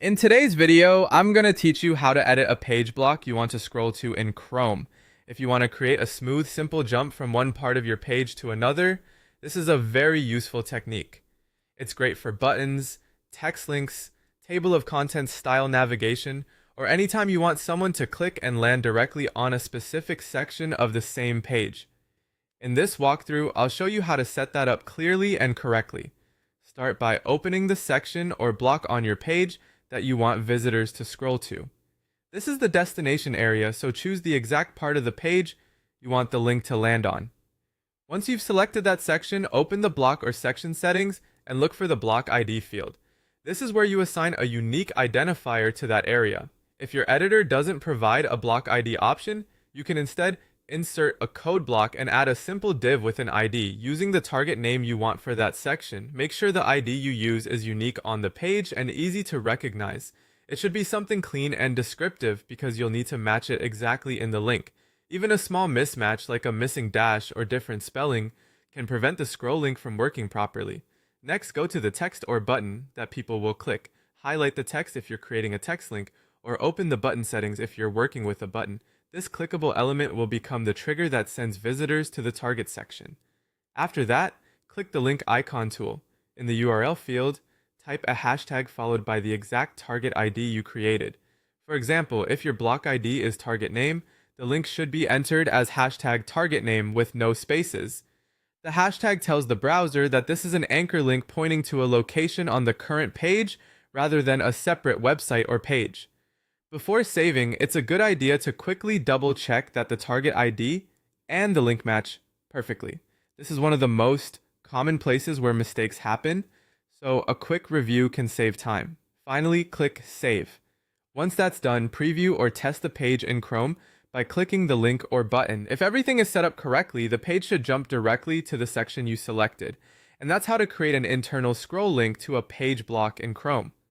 In today's video, I'm going to teach you how to edit a page block you want to scroll to in Chrome. If you want to create a smooth, simple jump from one part of your page to another, this is a very useful technique. It's great for buttons, text links, table of contents style navigation, or anytime you want someone to click and land directly on a specific section of the same page. In this walkthrough, I'll show you how to set that up clearly and correctly. Start by opening the section or block on your page that you want visitors to scroll to. This is the destination area, so choose the exact part of the page you want the link to land on. Once you've selected that section, open the block or section settings and look for the block ID field. This is where you assign a unique identifier to that area. If your editor doesn't provide a block ID option, you can instead insert a code block and add a simple div with an ID using the target name you want for that section. Make sure the ID you use is unique on the page and easy to recognize. It should be something clean and descriptive because you'll need to match it exactly in the link. Even a small mismatch like a missing dash or different spelling can prevent the scroll link from working properly. Next, go to the text or button that people will click. Highlight the text if you're creating a text link, or open the button settings if you're working with a button. This clickable element will become the trigger that sends visitors to the target section. After that, click the link icon tool. In the URL field, type a hashtag followed by the exact target ID you created. For example, if your block ID is target name, the link should be entered as hashtag target name with no spaces. The hashtag tells the browser that this is an anchor link pointing to a location on the current page rather than a separate website or page. Before saving, it's a good idea to quickly double check that the target ID and the link match perfectly. This is one of the most common places where mistakes happen, so a quick review can save time. Finally, click Save. Once that's done, preview or test the page in Chrome by clicking the link or button. If everything is set up correctly, the page should jump directly to the section you selected. And that's how to create an internal scroll link to a page block in Chrome.